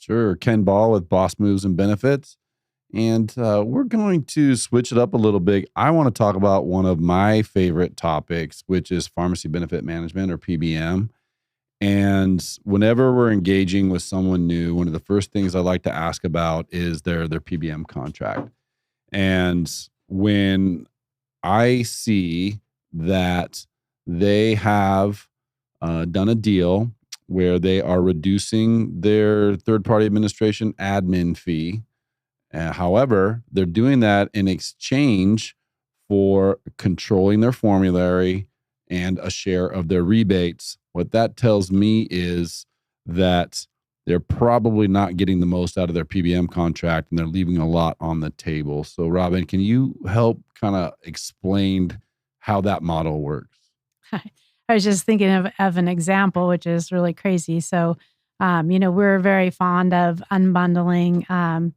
Sure. Ken Ball with Boss Moves and Benefits. And we're going to switch it up a little bit. I want to talk about one of my favorite topics, which is pharmacy benefit management or PBM. And whenever we're engaging with someone new, one of the first things I like to ask about is their PBM contract. And when I see that they have done a deal where they are reducing their third-party administration admin fee. However, they're doing that in exchange for controlling their formulary and a share of their rebates. What that tells me is that they're probably not getting the most out of their PBM contract and they're leaving a lot on the table. So, Robin, can you help kind of explain how that model works? I was just thinking of an example, which is really crazy. So, we're very fond of unbundling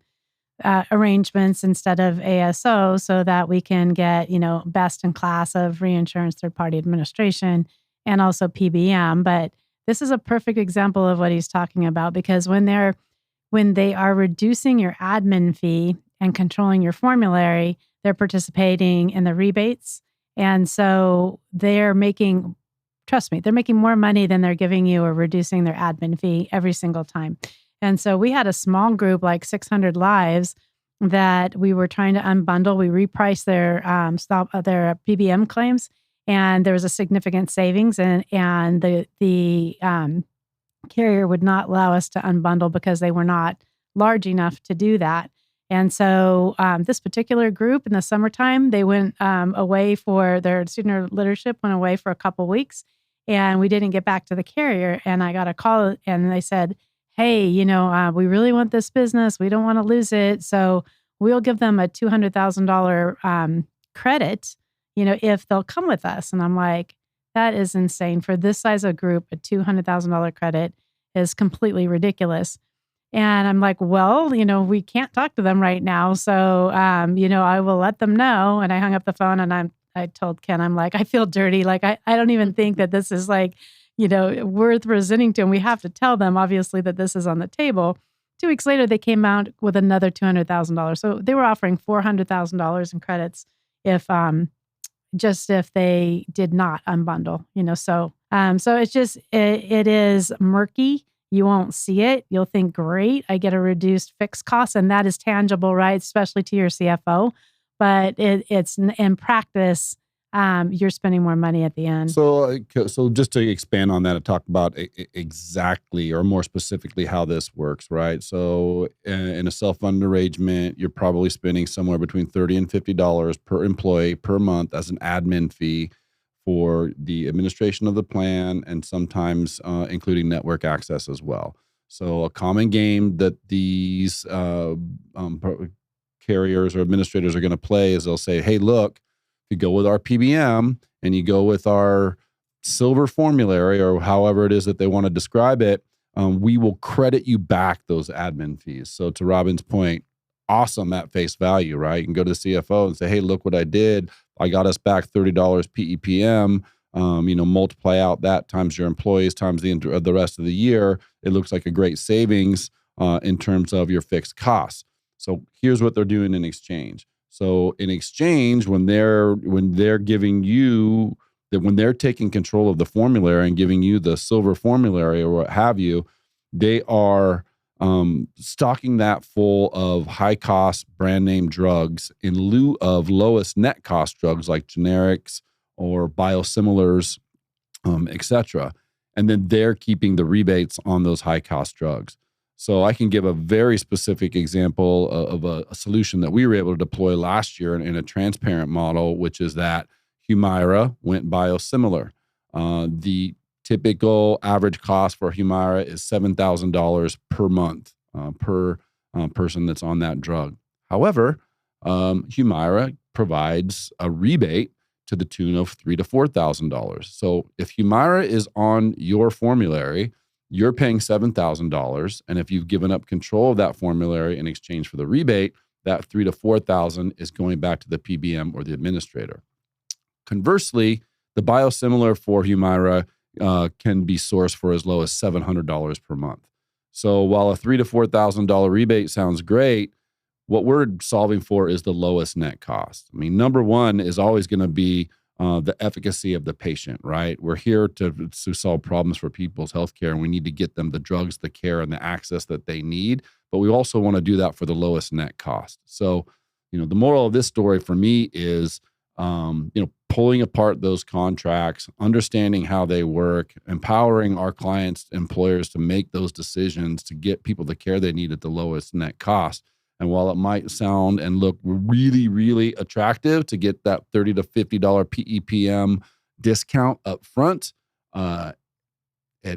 arrangements instead of ASO so that we can get, best in class of reinsurance third-party administration and also PBM. But this is a perfect example of what he's talking about, because when they are reducing your admin fee and controlling your formulary, they're participating in the rebates. And so they're making, trust me, they're making more money than they're giving you or reducing their admin fee every single time. And so we had a small group, like 600 lives, that we were trying to unbundle. We repriced their PBM claims, and there was a significant savings, and the carrier would not allow us to unbundle because they were not large enough to do that. And so this particular group in the summertime, they went away for their senior leadership, went away for a couple weeks, and we didn't get back to the carrier. And I got a call and they said, hey, we really want this business. We don't want to lose it. So we'll give them a $200,000 credit, if they'll come with us. And I'm like, that is insane. For this size of group, a $200,000 credit is completely ridiculous. And I'm like, well, we can't talk to them right now. So, I will let them know. And I hung up the phone and I told Ken, I'm like, I feel dirty. Like, I don't even think that this is like, worth presenting to them. We have to tell them, obviously, that this is on the table. 2 weeks later, they came out with another $200,000. So they were offering $400,000 in credits if they did not unbundle, So it's just, it is murky. You won't see it. You'll think, great, I get a reduced fixed cost, and that is tangible, right? Especially to your CFO. But it's in practice, you're spending more money at the end. So just to expand on that and talk about exactly or more specifically how this works, right? So in a self-funded arrangement, you're probably spending somewhere between $30 and $50 per employee per month as an admin fee for the administration of the plan, and sometimes including network access as well. So a common game that these carriers or administrators are going to play is they'll say, hey, look, if you go with our PBM and you go with our silver formulary, or however it is that they want to describe it, we will credit you back those admin fees. So to Robin's point, awesome at face value, right? You can go to the CFO and say, hey, look what I did. I got us back $30 PEPM. Multiply out that times your employees times the rest of the year. It looks like a great savings in terms of your fixed costs. So here's what they're doing in exchange. So in exchange, when they're giving you when they're taking control of the formulary and giving you the silver formulary or what have you, they are stocking that full of high cost brand name drugs in lieu of lowest net cost drugs like generics or biosimilars, etc. And then they're keeping the rebates on those high cost drugs. So I can give a very specific example of a solution that we were able to deploy last year in a transparent model, which is that Humira went biosimilar. The typical average cost for Humira is $7,000 per month per person that's on that drug. However, Humira provides a rebate to the tune of $3,000 to $4,000. So if Humira is on your formulary, you're paying $7,000, and if you've given up control of that formulary in exchange for the rebate, that $3,000 to $4,000 is going back to the PBM or the administrator. Conversely, the biosimilar for Humira can be sourced for as low as $700 per month. So while a $3,000 to $4,000 rebate sounds great, what we're solving for is the lowest net cost. I mean, number one is always going to be the efficacy of the patient, right? We're here to solve problems for people's healthcare, and we need to get them the drugs, the care, and the access that they need. But we also want to do that for the lowest net cost. So, the moral of this story for me is, pulling apart those contracts, understanding how they work, empowering our clients, employers to make those decisions to get people the care they need at the lowest net cost. And while it might sound and look really, really attractive to get that $30 to $50 PEPM discount up front, at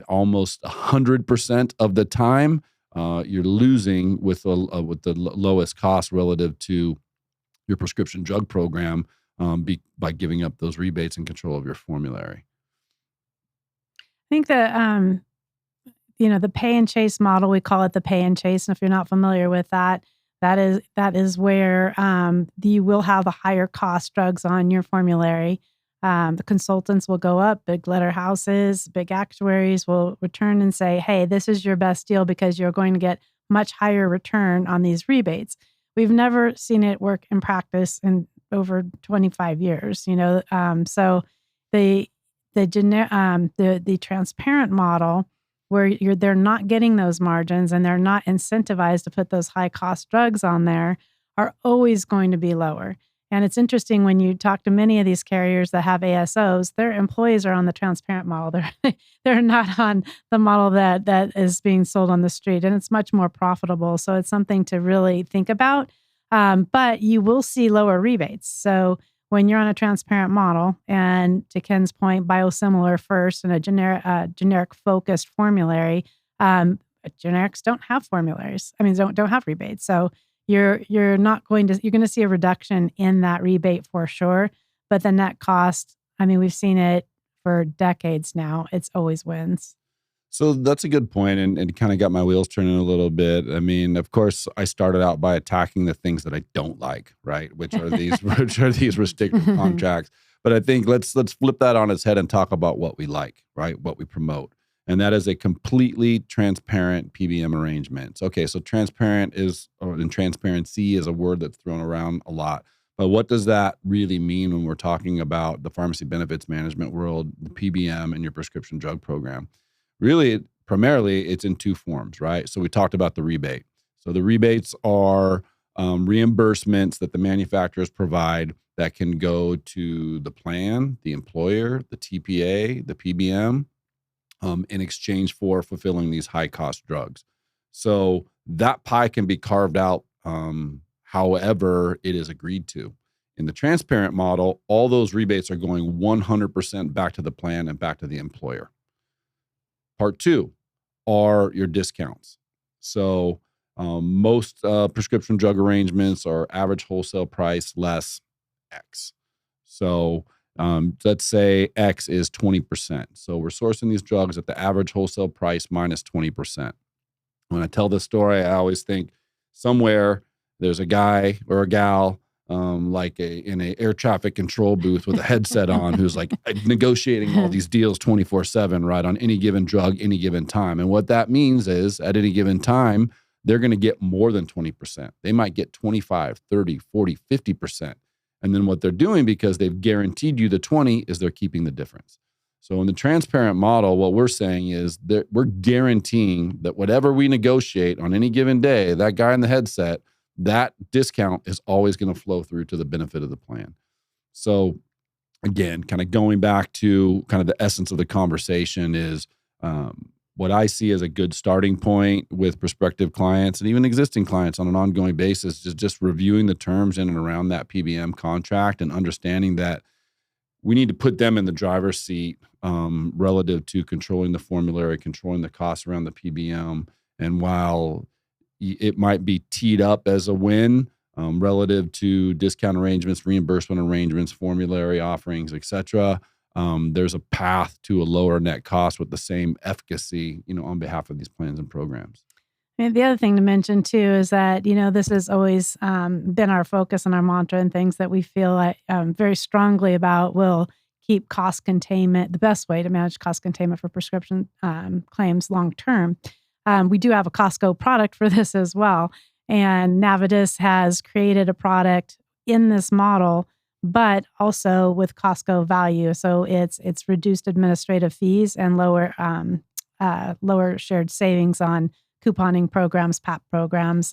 almost 100% of the time, you're losing with the lowest cost relative to your prescription drug program by giving up those rebates and control of your formulary. I think that, the pay and chase model, we call it the pay and chase. And if you're not familiar with that, that is where you will have the higher cost drugs on your formulary. The consultants will go up, big letter houses, big actuaries will return and say, hey, this is your best deal because you're going to get much higher return on these rebates. We've never seen it work in practice in over 25 years, so the transparent model where they're not getting those margins and they're not incentivized to put those high cost drugs on there are always going to be lower. And it's interesting when you talk to many of these carriers that have ASOs, their employees are on the transparent model. They're not on the model that is being sold on the street, and it's much more profitable. So it's something to really think about. But you will see lower rebates. So when you're on a transparent model, and to Ken's point, biosimilar first and a generic focused formulary, generics don't have formularies. I mean, don't have rebates. So you're going to see a reduction in that rebate for sure. But the net cost, I mean, we've seen it for decades now. It's always wins. So that's a good point, and kind of got my wheels turning a little bit. I mean, of course, I started out by attacking the things that I don't like, right? Which are these restrictive contracts. But I think let's flip that on its head and talk about what we like, right? What we promote. And that is a completely transparent PBM arrangement. Okay, so transparent and transparency is a word that's thrown around a lot. But what does that really mean when we're talking about the pharmacy benefits management world, the PBM, and your prescription drug program? Really, primarily, it's in two forms, right? So we talked about the rebate. So the rebates are reimbursements that the manufacturers provide that can go to the plan, the employer, the TPA, the PBM, in exchange for fulfilling these high-cost drugs. So that pie can be carved out however it is agreed to. In the transparent model, all those rebates are going 100% back to the plan and back to the employer. Part two are your discounts. So most prescription drug arrangements are average wholesale price less X. So let's say X is 20%. So we're sourcing these drugs at the average wholesale price minus 20%. When I tell this story, I always think somewhere there's a guy or a gal in a air traffic control booth with a headset on who's like negotiating all these deals 24/7, right, on any given drug, any given time. And what that means is at any given time, they're going to get more than 20%. They might get 25, 30, 40, 50%. And then what they're doing, because they've guaranteed you the 20, is they're keeping the difference. So in the transparent model, what we're saying is that we're guaranteeing that whatever we negotiate on any given day, that guy in the headset, that discount is always going to flow through to the benefit of the plan. So again, kind of going back to kind of the essence of the conversation is what I see as a good starting point with prospective clients and even existing clients on an ongoing basis is just reviewing the terms in and around that PBM contract and understanding that we need to put them in the driver's seat relative to controlling the formulary, controlling the costs around the PBM. And while it might be teed up as a win relative to discount arrangements, reimbursement arrangements, formulary offerings, et cetera, there's a path to a lower net cost with the same efficacy, on behalf of these plans and programs. And the other thing to mention too is that, this has always been our focus and our mantra and things that we feel like very strongly about will keep cost containment, the best way to manage cost containment for prescription claims long term. We do have a Costco product for this as well. And Navitus has created a product in this model, but also with Costco value. So it's reduced administrative fees and lower shared savings on couponing programs, PAP programs,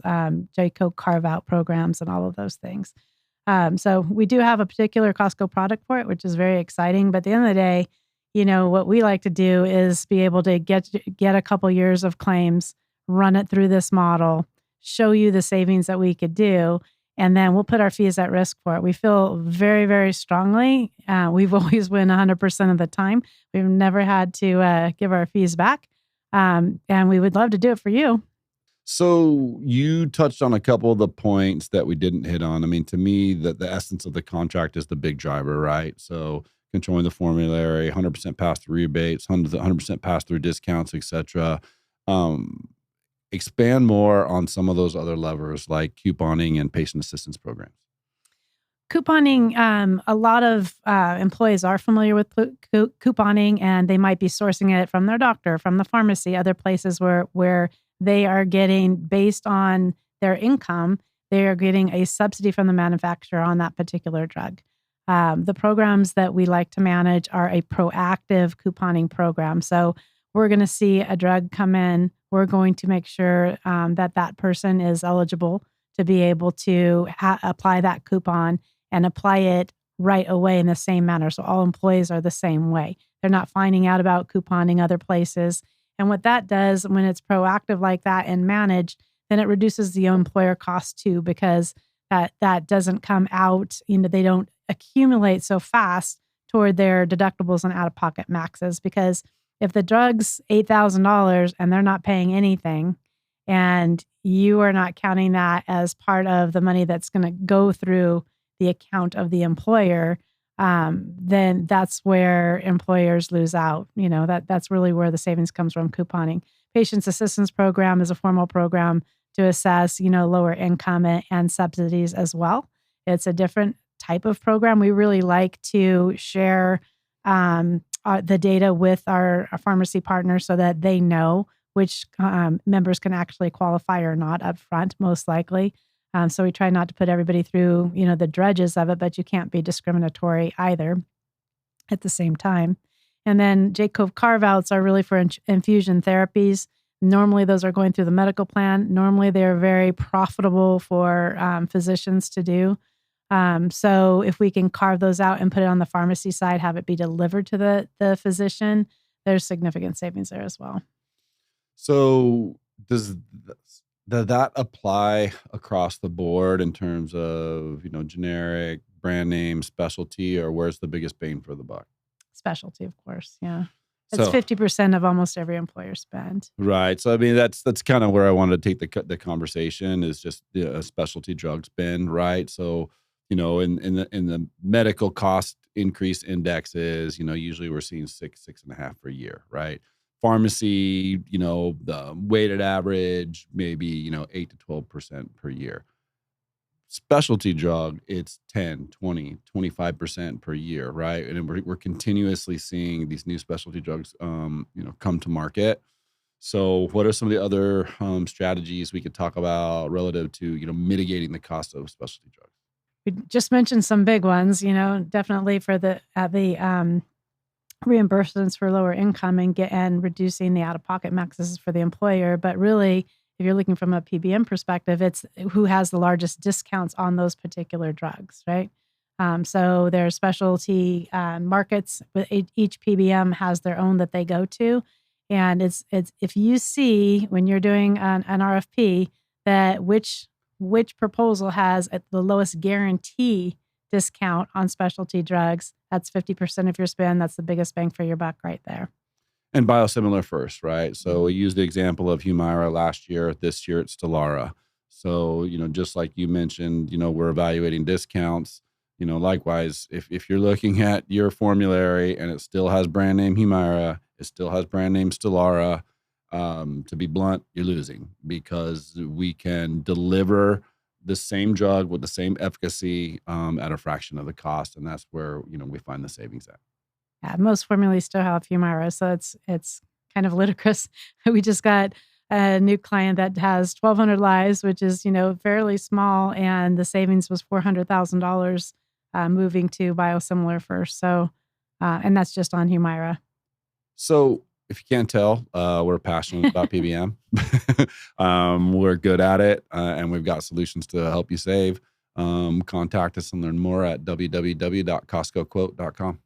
J-code carve-out programs, and all of those things. So we do have a particular Costco product for it, which is very exciting. But at the end of the day, what we like to do is be able to get a couple years of claims, run it through this model, show you the savings that we could do, and then we'll put our fees at risk for it. We feel very, very strongly. We've always win 100% of the time. We've never had to give our fees back. And we would love to do it for you. So you touched on a couple of the points that we didn't hit on. I mean, to me, the essence of the contract is the big driver, right? So controlling the formulary, 100% pass-through rebates, 100% pass-through discounts, et cetera. Expand more on some of those other levers like couponing and patient assistance programs. Couponing, a lot of employees are familiar with couponing, and they might be sourcing it from their doctor, from the pharmacy, other places where they are getting, based on their income, they are getting a subsidy from the manufacturer on that particular drug. The programs that we like to manage are a proactive couponing program. So we're going to see a drug come in. We're going to make sure that person is eligible to be able to apply that coupon and apply it right away in the same manner. So all employees are the same way. They're not finding out about couponing other places. And what that does when it's proactive like that and managed, then it reduces the employer cost too, because that doesn't come out, they don't accumulate so fast toward their deductibles and out-of-pocket maxes. Because if the drug's $8,000 and they're not paying anything, and you are not counting that as part of the money that's going to go through the account of the employer, then that's where employers lose out. That's really where the savings comes from couponing. Patients Assistance Program is a formal program to assess, lower income and subsidies as well. It's a different type of program. We really like to share the data with our pharmacy partners so that they know which members can actually qualify or not up front, most likely. So we try not to put everybody through, the drudges of it, but you can't be discriminatory either at the same time. And then J-code carve-outs are really for infusion therapies. Normally, those are going through the medical plan. Normally, they're very profitable for physicians to do. So if we can carve those out and put it on the pharmacy side, have it be delivered to the physician, there's significant savings there as well. So does that apply across the board in terms of, generic, brand name, specialty, or where's the biggest bang for the buck? Specialty, of course. Yeah. It's 50% of almost every employer spend. Right. So, I mean, that's kind of where I wanted to take the conversation is just a specialty drug spend, right? So, in the medical cost increase indexes, usually we're seeing 6.5 per year, right? Pharmacy, the weighted average, maybe, 8 to 12% per year. Specialty drug, it's 10, 20, 25% per year, right? And we're continuously seeing these new specialty drugs, come to market. So what are some of the other strategies we could talk about relative to, mitigating the cost of specialty drugs? We just mentioned some big ones, definitely for the reimbursements for lower income and reducing the out-of-pocket maxes for the employer. But really, if you're looking from a PBM perspective, it's who has the largest discounts on those particular drugs, right? So there are specialty markets, but each PBM has their own that they go to. And it's if you see when you're doing an RFP that which proposal has at the lowest guarantee discount on specialty drugs, that's 50% of your spend. That's the biggest bang for your buck right there. And biosimilar first, right? So we used the example of Humira last year. This year it's Stelara. So, just like you mentioned, we're evaluating discounts. Likewise, if you're looking at your formulary and it still has brand name Humira, it still has brand name Stelara, to be blunt, you're losing because we can deliver the same drug with the same efficacy at a fraction of the cost. And that's where, we find the savings at. Yeah, most formulas still have Humira, so it's kind of ludicrous. We just got a new client that has 1,200 lives, which is, fairly small, and the savings was $400,000 moving to biosimilar first. So, and that's just on Humira. So if you can't tell, we're passionate about PBM. We're good at it, and we've got solutions to help you save. Contact us and learn more at www.costcoquote.com.